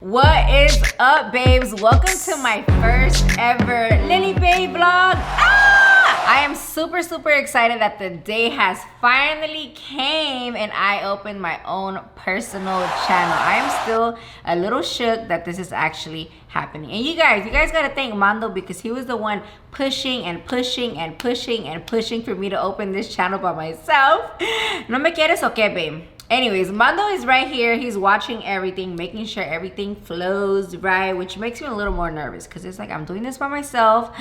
What is up, babes? Welcome to my first ever Lily Babe vlog. I am super excited that the day has finally came and I opened my own personal channel. I am still a little shook that this is actually happening. And you guys gotta thank Mando because he was the one pushing for me to open this channel by myself. No me quieres o qué, babe? Anyways, Mando is right here. He's watching everything, making sure everything flows right, which makes me a little more nervous because it's like I'm doing this by myself.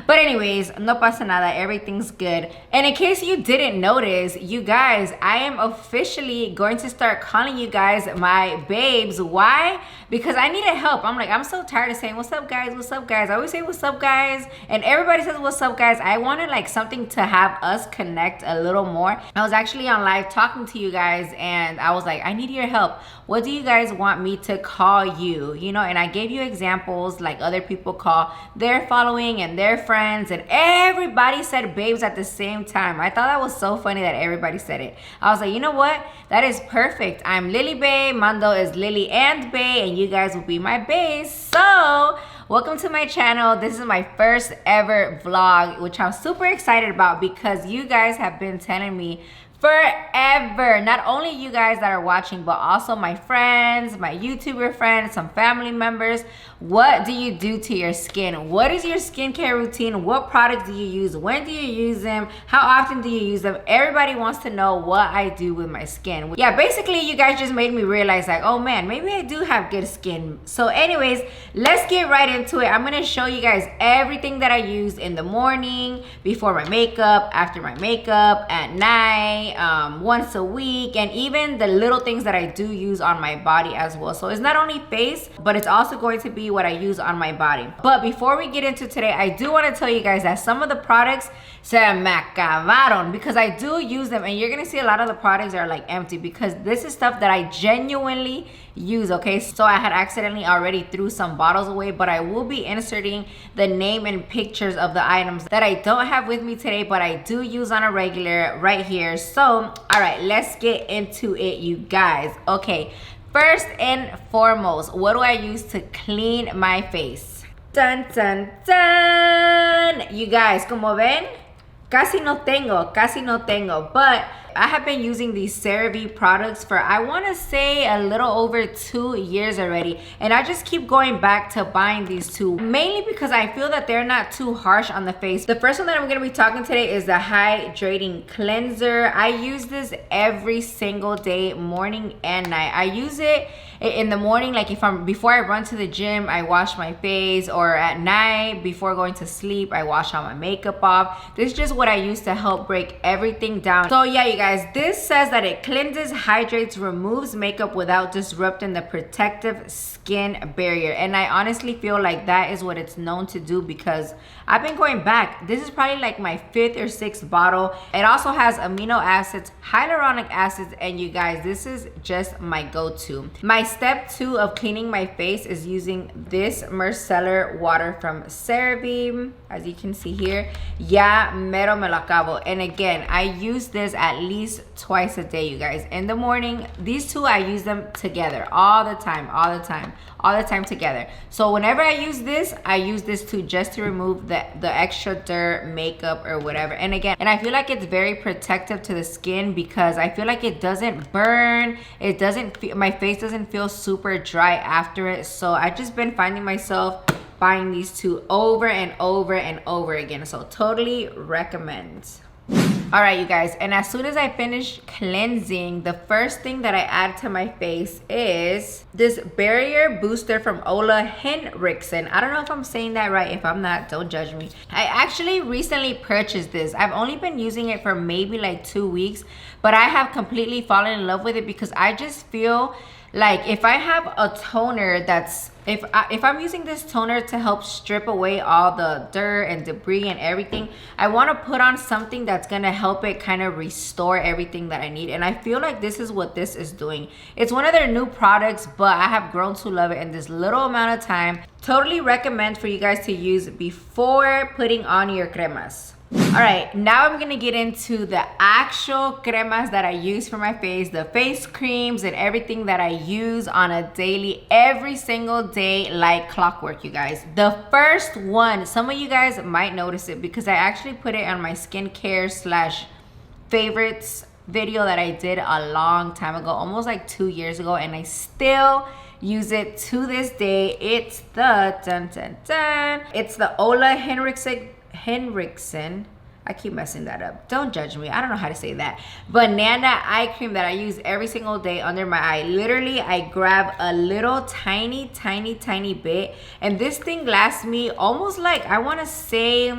But anyways, no pasa nada. Everything's good. And in case you didn't notice, you guys, I am officially going to start calling you guys my babes. Why? Because I needed help. I'm so tired of saying, what's up, guys? What's up, guys? I always say, what's up, guys? And everybody says, what's up, guys? I wanted like something to have us connect a little more. I was actually on live talking to you guys and I was like, I need your help. What do you guys want me to call you? You know, and I gave you examples like other people call their following and their friends, and everybody said babes at the same time. I thought that was so funny that everybody said it. I was like, you know what? That is perfect. I'm Lily Bae, Mando is Lily and Bae, and you guys will be my baes. So welcome to my channel. This is my first ever vlog, which I'm super excited about because you guys have been telling me forever, not only you guys that are watching, but also my friends, my YouTuber friends, some family members. What do you do to your skin? What is your skincare routine? What products do you use? When do you use them? How often do you use them? Everybody wants to know what I do with my skin. Yeah, basically you guys just made me realize like, oh man, maybe I do have good skin. So anyways, let's get right into it. I'm gonna show you guys everything that I use in the morning, before my makeup, after my makeup, at night, once a week, and even the little things that I do use on my body as well. So it's not only face, but it's also going to be what I use on my body. But before we get into today, I do want to tell you guys that some of the products se me acabaron because I do use them, and you're gonna see a lot of the products are like empty because this is stuff that I genuinely use. Okay, so I had accidentally already threw some bottles away, but I will be inserting the name and pictures of the items that I don't have with me today, but I do use on a regular right here. So all right, let's get into it, you guys. Okay, first and foremost, what do I use to clean my face? Dun dun dun. You guys, como ven, casi no tengo, but I have been using these Cerave products for, I want to say, a little over 2 years already, and I just keep going back to buying these two, mainly because I feel that they're not too harsh on the face. The first one that I'm going to be talking today is the Hydrating Cleanser. I use this every single day, morning and night. I use it in the morning, like before I run to the gym, I wash my face, or at night before going to sleep, I wash all my makeup off. This is just what I use to help break everything down. So yeah, you guys, this says that it cleanses, hydrates, removes makeup without disrupting the protective skin barrier, and I honestly feel like that is what it's known to do because I've been going back. This is probably like my 5th or 6th bottle. It also has amino acids, hyaluronic acids, and you guys, this is just my go-to. My step 2 of cleaning my face is using this micellar water from Cerave, as you can see here. Ya mero me lo acabo. And again, I use this at least twice a day, you guys. In the morning, these two, I use them together all the time together. So whenever I use this too, just to remove the extra dirt, makeup, or whatever. And again, and I feel like it's very protective to the skin because I feel like it doesn't burn. It doesn't feel, my face doesn't feel super dry after it. So I've just been finding myself buying these two over and over again. So totally recommend. All right, you guys, and as soon as I finish cleansing, the first thing that I add to my face is this barrier booster from HENRIKSEN. I don't know if I'm saying that right. If I'm not, don't judge me. I actually recently purchased this. I've only been using it for maybe like 2 weeks, but I have completely fallen in love with it because I just feel like if I have a toner that's, if I'm using this toner to help strip away all the dirt and debris and everything, I want to put on something that's going to help it kind of restore everything that I need. And I feel like this is what this is doing. It's one of their new products, but I have grown to love it in this little amount of time. Totally recommend for you guys to use before putting on your cremas. All right, now I'm gonna get into the actual cremas that I use for my face, the face creams and everything that I use on a daily, every single day, like clockwork, you guys. The first one, some of you guys might notice it because I actually put it on my skincare slash favorites video that I did a long time ago, almost like 2 years ago, and I still use it to this day. It's the it's the Ola Henriksen. I keep messing that up. Don't judge me. I don't know how to say that. Banana eye cream that I use every single day under my eye. Literally, I grab a little tiny bit, and this thing lasts me almost like, I want to say,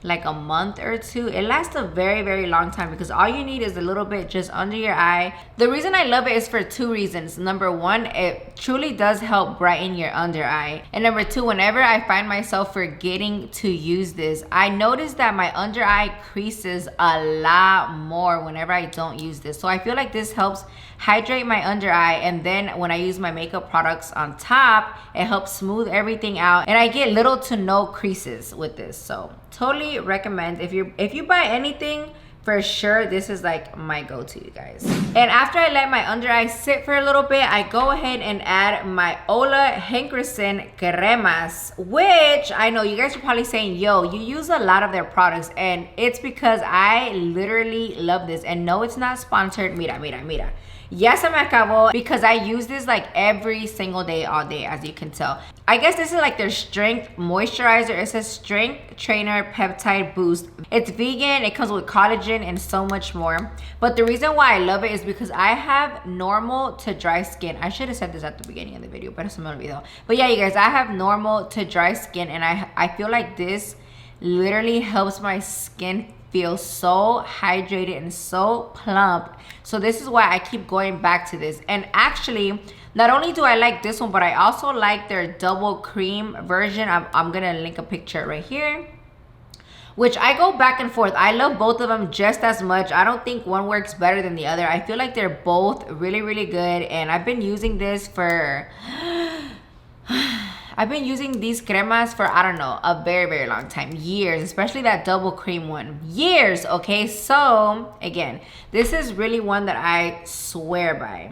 like a month or two. It lasts a very long time because all you need is a little bit just under your eye. The reason I love it is for 2 reasons. Number one, it truly does help brighten your under eye, and number two, whenever I find myself forgetting to use this, I notice that my under eye creases a lot more whenever I don't use this. So I feel like this helps hydrate my under eye, and then when I use my makeup products on top, it helps smooth everything out, and I get little to no creases with this. So totally recommend. If you buy anything, for sure this is like my go-to, you guys. And after I let my under eye sit for a little bit, I go ahead and add my Ola HENRIKSEN cremas, which I know you guys are probably saying, yo, you use a lot of their products, and it's because I literally love this. And no, it's not sponsored. Mira. Yes, se me acabó, because I use this like every single day, all day, as you can tell. I guess this is like their strength moisturizer. It says strength trainer peptide boost. It's vegan, it comes with collagen and so much more. But the reason why I love it is because I have normal to dry skin. I should have said this at the beginning of the video, pero se me olvidó. But yeah, you guys, I have normal to dry skin, and I feel like this literally helps my skin feel so hydrated and so plump. So this is why I keep going back to this. And actually, not only do I like this one, but I also like their double cream version. I'm gonna link a picture right here, which I go back and forth. I love both of them just as much. I don't think one works better than the other. I feel like they're both really good, and I've been using this for I've been using these cremas for, I don't know, a very long time, years, especially that double cream one, years. Okay, so again, this is really one that I swear by.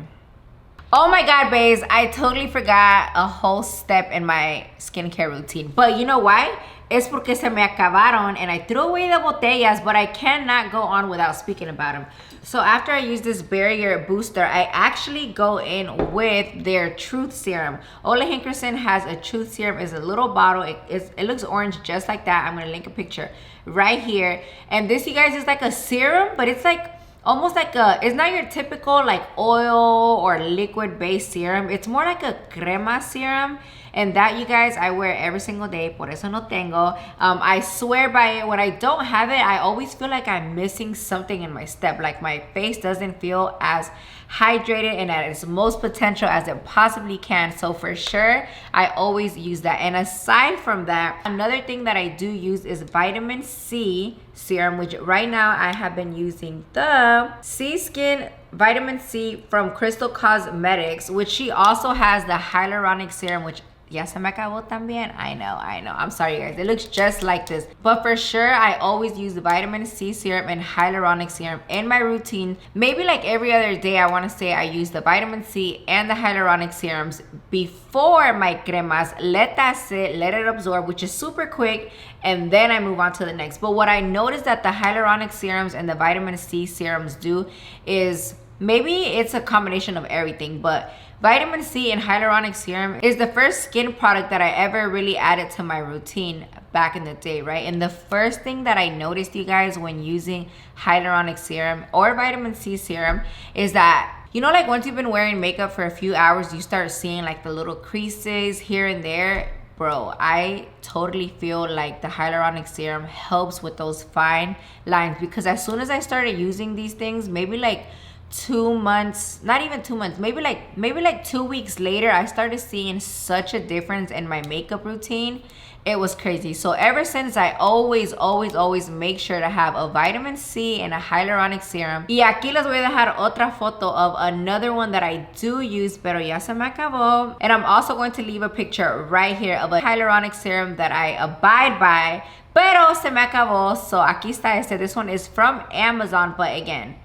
Oh my god, babes, I totally forgot a whole step in my skincare routine. But you know why? Es porque se me acabaron and I threw away the botellas, but I cannot go on without speaking about them. So after I use this barrier booster, I actually go in with their Truth Serum. Ola HENRIKSEN has a Truth Serum. It's a little bottle. It looks orange just like that. I'm going to link a picture right here. And this, you guys, is like a serum, but it's like almost like it's not your typical like oil or liquid based serum. It's more like a crema serum. And that, you guys, I wear every single day. Por eso no tengo. I swear by it. When I don't have it, I always feel like I'm missing something in my step. Like my face doesn't feel as hydrated and at its most potential as it possibly can. So for sure, I always use that. And aside from that, another thing that I do use is vitamin C serum, which right now I have been using the C Skin Vitamin C from Crystal Cosmetics, which she also has the hyaluronic serum, which ya se me acabó también. I know. I'm sorry, you guys. It looks just like this. But for sure, I always use the vitamin C serum and hyaluronic serum in my routine. Maybe like every other day, I want to say I use the vitamin C and the hyaluronic serums before my cremas. Let that sit, let it absorb, which is super quick. And then I move on to the next. But what I noticed that the hyaluronic serums and the vitamin C serums do is, maybe it's a combination of everything, but vitamin C and hyaluronic serum is the first skin product that I ever really added to my routine back in the day, right? And the first thing that I noticed, you guys, when using hyaluronic serum or vitamin C serum is that, you know, like once you've been wearing makeup for a few hours, you start seeing like the little creases here and there. Bro, I totally feel like the hyaluronic serum helps with those fine lines, because as soon as I started using these things, maybe like 2 months, not even 2 months, maybe like 2 weeks later, I started seeing such a difference in my makeup routine. It was crazy. So ever since, I always make sure to have a vitamin C and a hyaluronic serum. Y aquí les voy a dejar otra foto of another one that I do use, pero ya se me acabó. And I'm also going to leave a picture right here of a hyaluronic serum that I abide by, pero se me acabó. So aquí está este. This one is from Amazon, but again,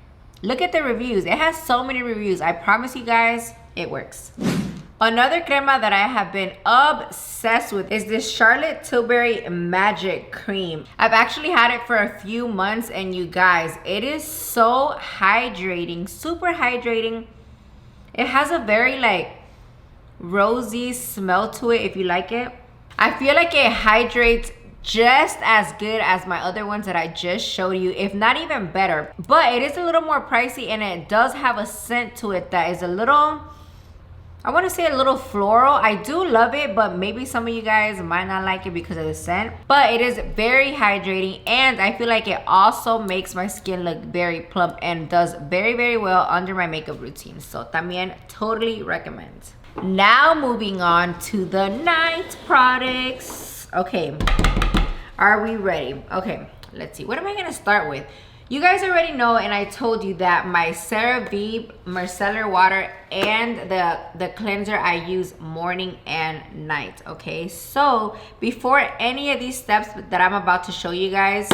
look at the reviews. It has so many reviews. I promise you guys, it works. Another crema that I have been obsessed with is this Charlotte Tilbury Magic Cream. I've actually had it for a few months, and you guys, it is so hydrating, super hydrating. It has a very like rosy smell to it if you like it. I feel like it hydrates just as good as my other ones that I just showed you, if not even better. But it is a little more pricey, and it does have a scent to it that is a little, I want to say a little floral. I do love it, but maybe some of you guys might not like it because of the scent. But it is very hydrating, and I feel like it also makes my skin look very plump and does very well under my makeup routine. So también totally recommend. Now moving on to the night products. Okay, are we ready? Okay, let's see. What am I gonna start with? You guys already know, and I told you that my Cerave micellar water and the cleanser I use morning and night, okay? So before any of these steps that I'm about to show you guys,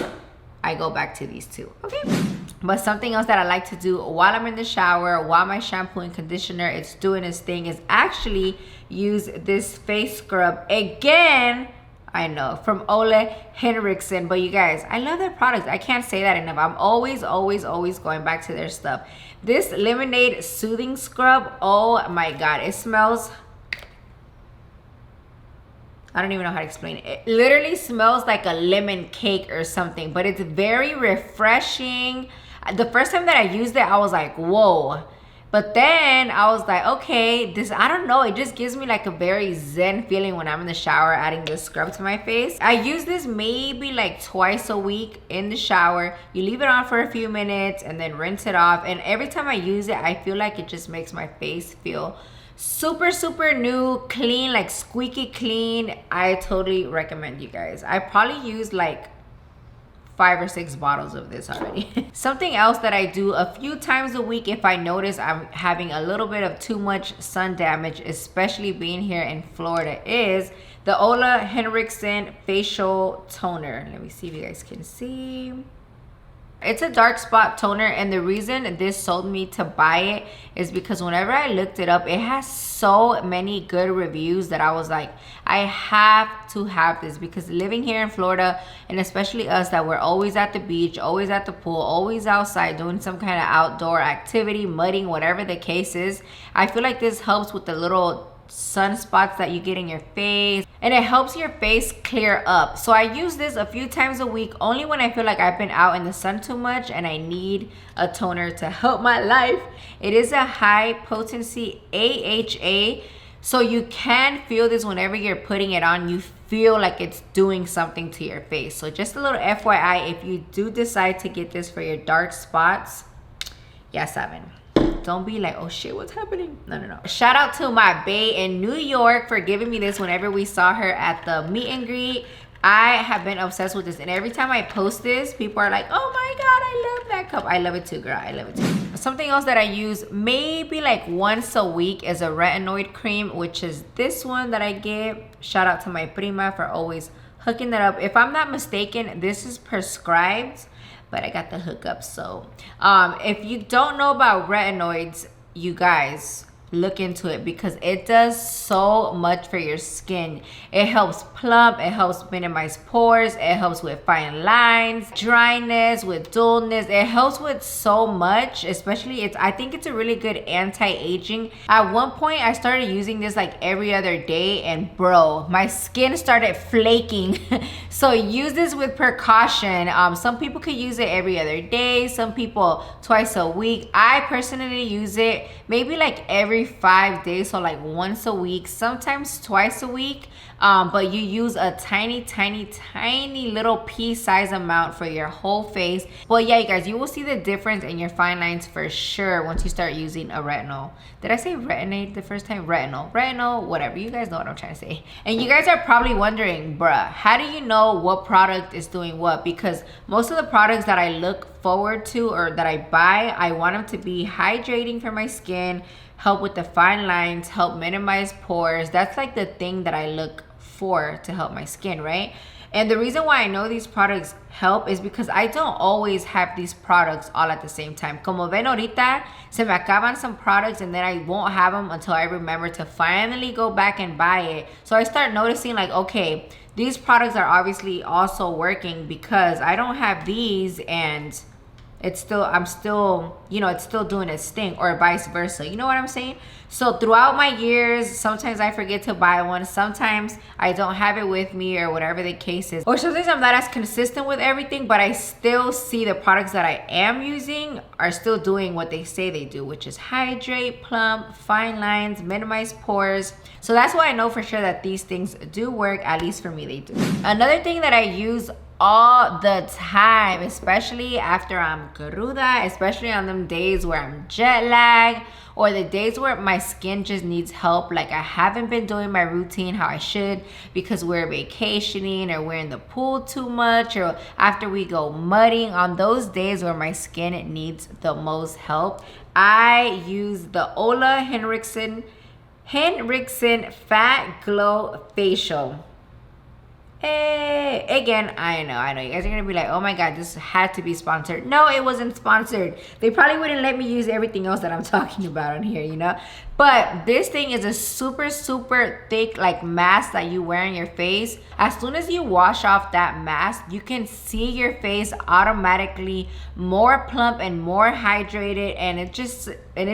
I go back to these two, okay? But something else that I like to do while I'm in the shower, while my shampoo and conditioner is doing its thing, is actually use this face scrub again. I know, from Ole Henriksen. But you guys, I love their products. I can't say that enough. I'm always going back to their stuff. This lemonade soothing scrub, oh my god, it smells, I don't even know how to explain it. It literally smells like a lemon cake or something, but it's very refreshing. The first time that I used it, I was like, whoa. But then I was like, okay, this, I don't know, it just gives me like a very zen feeling when I'm in the shower adding this scrub to my face. I use this maybe like twice a week in the shower. You leave it on for a few minutes and then rinse it off. And every time I use it, I feel like it just makes my face feel super new, clean, like squeaky clean. I totally recommend, you guys. I probably used like 5 or 6 bottles of this already. Something else that I do a few times a week if I notice I'm having a little bit of too much sun damage, especially being here in Florida, is the Ole Henriksen facial toner. Let me see if you guys can see. It's a dark spot toner, and the reason this sold me to buy it is because whenever I looked it up, it has so many good reviews that I was like, I have to have this, because living here in Florida, and especially us that we're always at the beach, always at the pool, always outside doing some kind of outdoor activity, mudding, whatever the case is, I feel like this helps with the little sunspots that you get in your face, and it helps your face clear up. So I use this a few times a week, only when I feel like I've been out in the sun too much and I need a toner to help my life. It is a high potency AHA, so you can feel this whenever you're putting it on. You feel like it's doing something to your face. So just a little FYI, if you do decide to get this for your dark spots, ya saben. Don't be like, oh shit, what's happening? No. Shout out to my bae in New York for giving me this whenever we saw her at the meet and greet. I have been obsessed with this, and every time I post this, people are like, oh my god, I love that cup. I love it too, girl. I love it too. Something else that I use maybe like once a week is a retinoid cream, which is this one that I get. Shout out to my prima for always hooking that up. If I'm not mistaken, this is prescribed, but I got the hookup. So if you don't know about retinoids, you guys, look into it, because it does so much for your skin. It helps plump, it helps minimize pores, it helps with fine lines, dryness, with dullness. It helps with so much, especially I think it's a really good anti-aging. At one point I started using this like every other day, and bro, my skin started flaking. So use this with precaution. Some people could use it every other day, some people twice a week. I personally use it maybe like every every 5 days, so like once a week, sometimes twice a week. But you use a tiny little pea size amount for your whole face. But yeah, you guys, you will see the difference in your fine lines for sure once you start using a retinol. Did I say retinate the first time? Retinol, whatever. You guys know what I'm trying to say. And you guys are probably wondering, bruh, how do you know what product is doing what? Because most of the products that I look forward to or that I buy, I want them to be hydrating for my skin, help with the fine lines, help minimize pores. That's like the thing that I look for to help my skin, right? And the reason why I know these products help is because I don't always have these products all at the same time. Como ven ahorita, se me acaban some products and then I won't have them until I remember to finally go back and buy it. So I start noticing like, okay, these products are obviously also working because I don't have these and it's still, I'm still, you know, it's still doing its thing, or vice versa. You know what I'm saying? So throughout my years, sometimes I forget to buy one. Sometimes I don't have it with me or whatever the case is. Or sometimes I'm not as consistent with everything, but I still see the products that I am using are still doing what they say they do, which is hydrate, plump, fine lines, minimize pores. So that's why I know for sure that these things do work, at least for me they do. Another thing that I use all the time, especially after I'm cruda, especially on them days where I'm jet lagged, or the days where my skin just needs help, like I haven't been doing my routine how I should because we're vacationing or we're in the pool too much, or after we go mudding. On those days where my skin needs the most help, I use the Ole Henriksen Fat Glow Facial. Hey, again, I know you guys are gonna be like, oh my god, this had to be sponsored. No, it wasn't sponsored. They probably wouldn't let me use everything else that I'm talking about on here, you know. But this thing is a super thick like mask that you wear on your face. As soon as you wash off that mask, you can see your face automatically more plump and more hydrated, and it's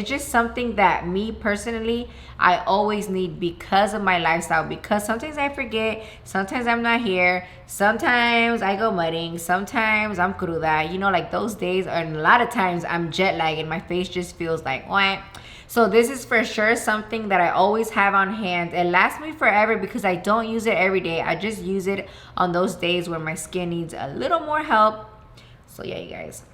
just something that me personally, I always need because of my lifestyle. Because sometimes I forget, sometimes I'm not here, sometimes I go mudding, sometimes I'm cruda, you know, like those days, and a lot of times I'm jet lagged and my face just feels like wah. So this is for sure something that I always have on hand. It lasts me forever because I don't use it every day. I just use it on those days where my skin needs a little more help. So yeah, you guys.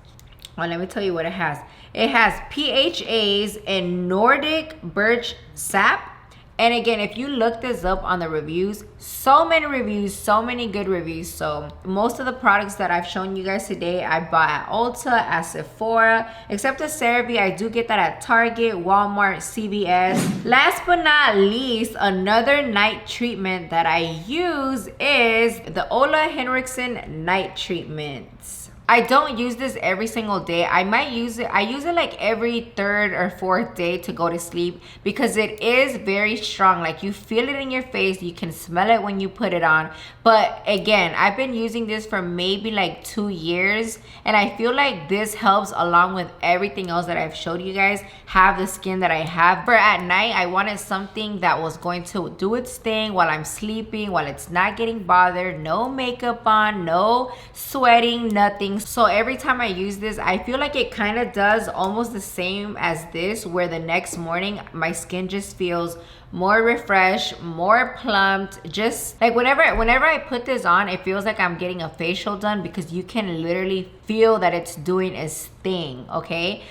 Well, let me tell you what it has. It has PHAs and Nordic birch sap. And again, if you look this up on the reviews, so many reviews, so many good reviews. So most of the products that I've shown you guys today, I bought at Ulta, at Sephora, except the Cerave, I do get that at Target, Walmart, CVS. Last but not least, another night treatment that I use is the Ole Henriksen night treatments. I don't use this every single day. I might use it, I use it like every third or fourth day to go to sleep because it is very strong. Like you feel it in your face, you can smell it when you put it on. But again, I've been using this for maybe like 2 years, and I feel like this helps along with everything else that I've showed you guys have the skin that I have. For at night, I wanted something that was going to do its thing while I'm sleeping, while it's not getting bothered, no makeup on, no sweating, nothing. So every time I use this, I feel like it kind of does almost the same as this, where the next morning my skin just feels more refreshed, more plumped. Just like whenever I put this on, it feels like I'm getting a facial done because you can literally feel that it's doing its thing. Okay,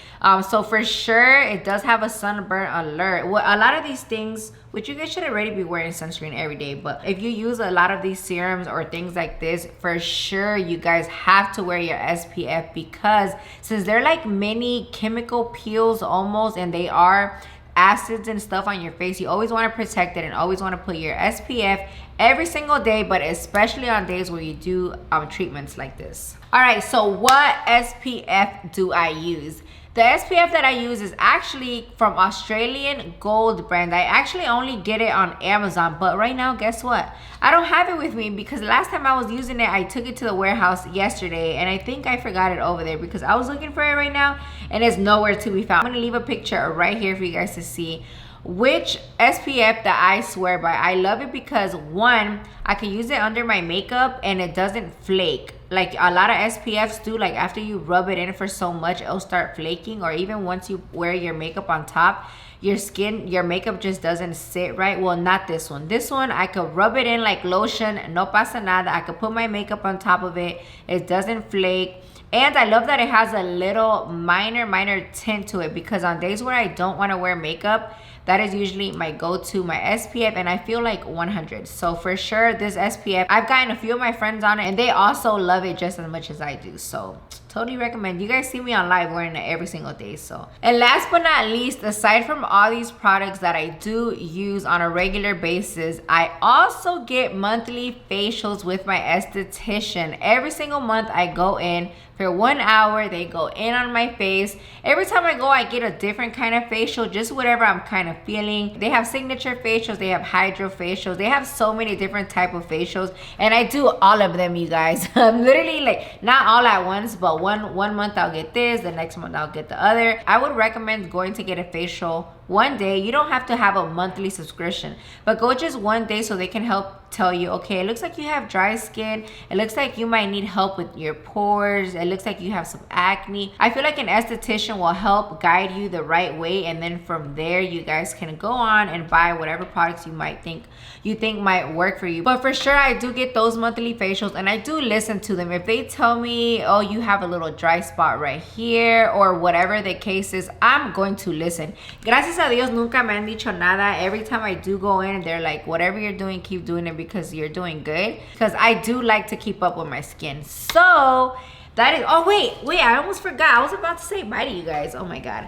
so for sure it does have a sunburn alert. Well, a lot of these things, which you guys should already be wearing sunscreen every day, but if you use a lot of these serums or things like this, for sure you guys have to wear your SPF, because since they're like mini chemical peels almost, and they are acids and stuff on your face, you always want to protect it and always want to put your SPF every single day, but especially on days where you do treatments like this. All right, so what SPF do I use? The SPF that I use is actually from Australian Gold brand. I actually only get it on Amazon, but right now, guess what? I don't have it with me because last time I was using it, I took it to the warehouse yesterday, and I think I forgot it over there because I was looking for it right now, and it's nowhere to be found. I'm gonna leave a picture right here for you guys to see. which SPF that I swear by. I love it because one, I can use it under my makeup and it doesn't flake like a lot of SPFs do. Like after you rub it in for so much, it'll start flaking, or even once you wear your makeup on top, your makeup just doesn't sit right. Well, not this one. This one, I could rub it in like lotion, no pasa nada. I could put my makeup on top of it. It doesn't flake. And I love that it has a little minor tint to it, because on days where I don't want to wear makeup, that is usually my go-to, my SPF, and I feel like 100. So for sure, this SPF, I've gotten a few of my friends on it, and they also love it just as much as I do. So totally recommend. You guys see me on live wearing it every single day. So, and last but not least, aside from all these products that I do use on a regular basis, I also get monthly facials with my esthetician. Every single month I go in for 1 hour. They go in on my face. Every time I go, I get a different kind of facial, just whatever I'm kind of feeling. They have signature facials, they have hydro facials, they have so many different type of facials, and I do all of them, you guys. I'm literally like, not all at once, but one month I'll get this, the next month I'll get the other. I would recommend going to get a facial one day. You don't have to have a monthly subscription, but go just one day so they can help tell you, okay, it looks like you have dry skin, it looks like you might need help with your pores, it looks like you have some acne. I feel like an esthetician will help guide you the right way, and then from there you guys can go on and buy whatever products you think might work for you. But for sure, I do get those monthly facials, and I do listen to them. If they tell me, oh, you have a little dry spot right here, or whatever the case is, I'm going to listen. Gracias a Dios, nunca me han dicho nada. Every time I do go in, they're like, whatever you're doing, keep doing it, because you're doing good. Because I do like to keep up with my skin. So that is, oh wait, I almost forgot. I was about to say bye to you guys. Oh my god.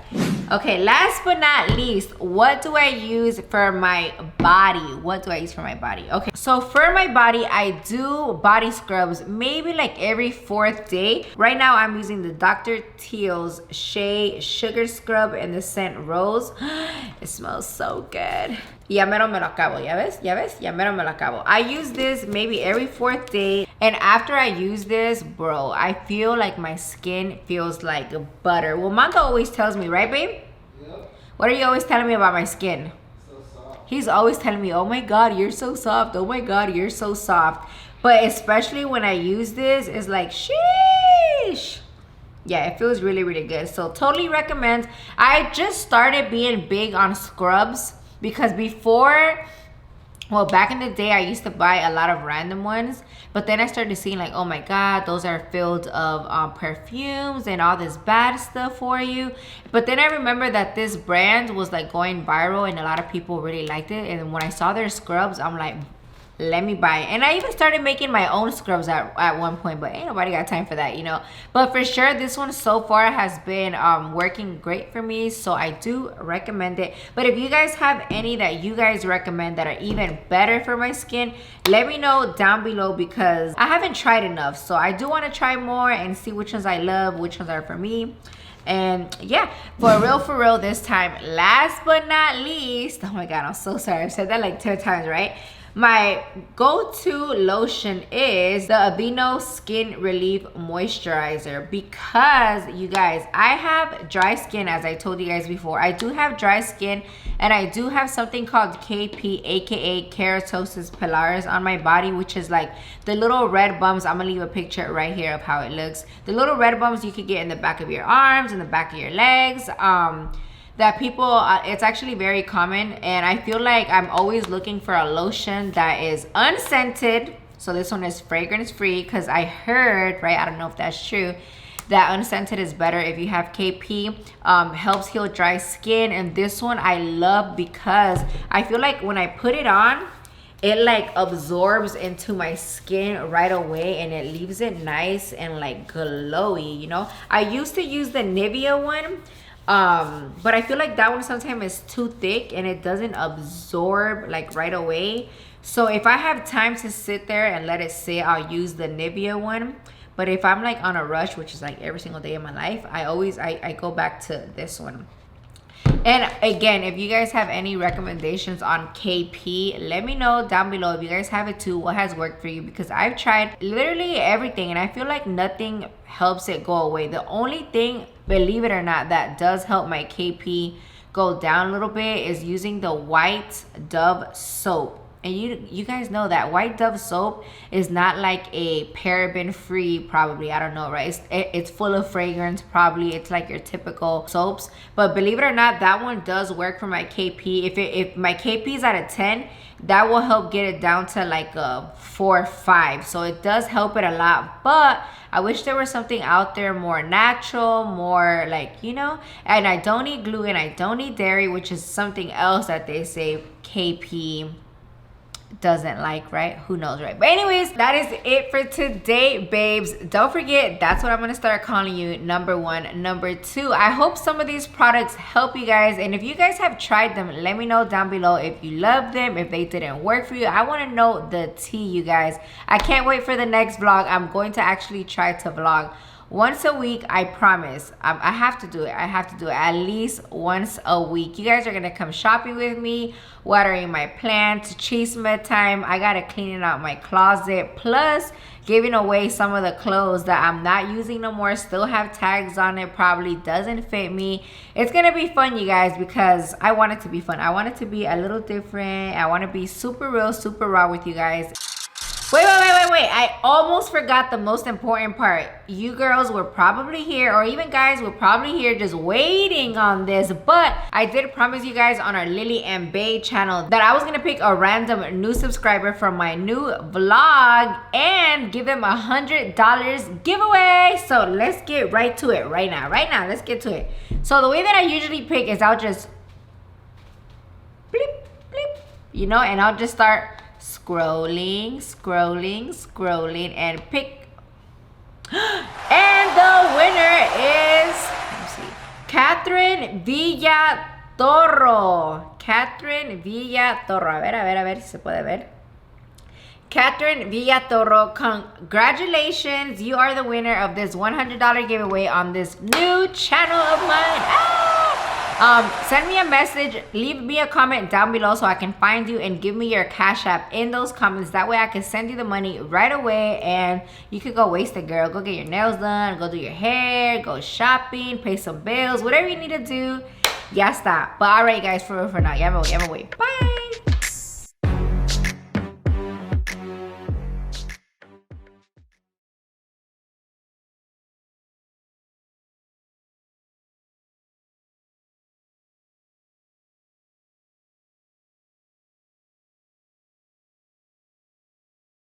Okay, last but not least, what do I use for my body? Okay, so for my body, I do body scrubs maybe like every 4th day. Right now, I'm using the Dr. Teal's Shea Sugar Scrub in the scent Rose. It smells so good. Ya mero me lo acabo, ya ves? Ya mero me lo acabo. I use this maybe every 4th day. And after I use this, bro, I feel like my skin feels like butter. Well, Mando always tells me, right, babe? Yep. What are you always telling me about my skin? So soft. He's always telling me, oh my God, you're so soft. Oh my God, you're so soft. But especially when I use this, it's like, sheesh. Yeah, it feels really, really good. So totally recommend. I just started being big on scrubs, because before, well, back in the day, I used to buy a lot of random ones, but then I started seeing like, oh my God, those are filled of perfumes and all this bad stuff for you. But then I remember that this brand was like going viral and a lot of people really liked it. And when I saw their scrubs, I'm like, let me buy it. And I even started making my own scrubs at one point, but ain't nobody got time for that, you know. But for sure, this one so far has been working great for me, so I do recommend it. But if you guys have any that you guys recommend that are even better for my skin, let me know down below, because I haven't tried enough. So I do want to try more and see which ones I love, which ones are for me. And yeah, for real this time, last but not least, oh my God, I'm so sorry, I've said that like 10 times, right? My go-to lotion is the AVEENO Skin Relief Moisturizer, because you guys, I have dry skin, as I told you guys before. I do have dry skin, and I do have something called KP, aka keratosis pilaris, on my body, which is like the little red bumps. I'm gonna leave a picture right here of how it looks. The little red bumps you could get in the back of your arms, in the back of your legs. That people, it's actually very common, and I feel like I'm always looking for a lotion that is unscented. So this one is fragrance free, because I heard, right, I don't know if that's true, that unscented is better if you have KP. Helps heal dry skin. And this one I love because I feel like when I put it on, it like absorbs into my skin right away, and it leaves it nice and like glowy, you know. I used to use the Nivea one, but I feel like that one sometimes is too thick and it doesn't absorb like right away. So if I have time to sit there and let it sit, I'll use the Nivea one. But if I'm like on a rush, which is like every single day of my life, I go back to this one. And again, if you guys have any recommendations on KP, let me know down below. If you guys have it too, what has worked for you, because I've tried literally everything and I feel like nothing helps it go away. The only thing, believe it or not, that does help my KP go down a little bit is using the White Dove soap. And you guys know that White Dove soap is not like a paraben free, probably, I don't know, right? It's full of fragrance, probably. It's like your typical soaps. But believe it or not, that one does work for my KP. If my KP is at a 10, that will help get it down to like a 4 or 5. So it does help it a lot. But I wish there was something out there more natural, more like, you know, and I don't eat gluten, I don't eat dairy, which is something else that they say KP doesn't like, right? Who knows, right? But anyways, that is it for today, babes. Don't forget, that's what I'm gonna start calling you, number 1. Number 2, I hope some of these products help you guys, and if you guys have tried them, let me know down below if you love them, if they didn't work for you. I want to know the tea, you guys. I can't wait for the next vlog. I'm going to actually try to vlog once a week, I promise. I have to do it. I have to do it at least once a week. You guys are gonna come shopping with me, watering my plants, chisme time. I gotta clean out my closet, plus giving away some of the clothes that I'm not using no more, still have tags on it, probably doesn't fit me. It's gonna be fun, you guys, because I want it to be fun. I want it to be a little different. I want to be super real, super raw with you guys. Wait. I almost forgot the most important part. You girls were probably here, or even guys were probably here just waiting on this. But I did promise you guys on our Lily and Bay channel that I was going to pick a random new subscriber from my new vlog and give them $100 giveaway. So let's get right to it right now. Let's get to it. So the way that I usually pick is I'll just blip, blip, you know, and I'll just start scrolling and pick. And the winner is, let me see, Catherine Villatoro. Catherine Villatoro. A ver si se puede ver. Catherine Villatoro, congratulations. You are the winner of this $100 giveaway on this new channel of mine. Send me a message, leave me a comment down below so I can find you, and give me your Cash App in those comments. That way I can send you the money right away and you could go waste it, girl. Go get your nails done, go do your hair, go shopping, pay some bills, whatever you need to do. Ya está. But alright guys, for now, ya me voy. Bye.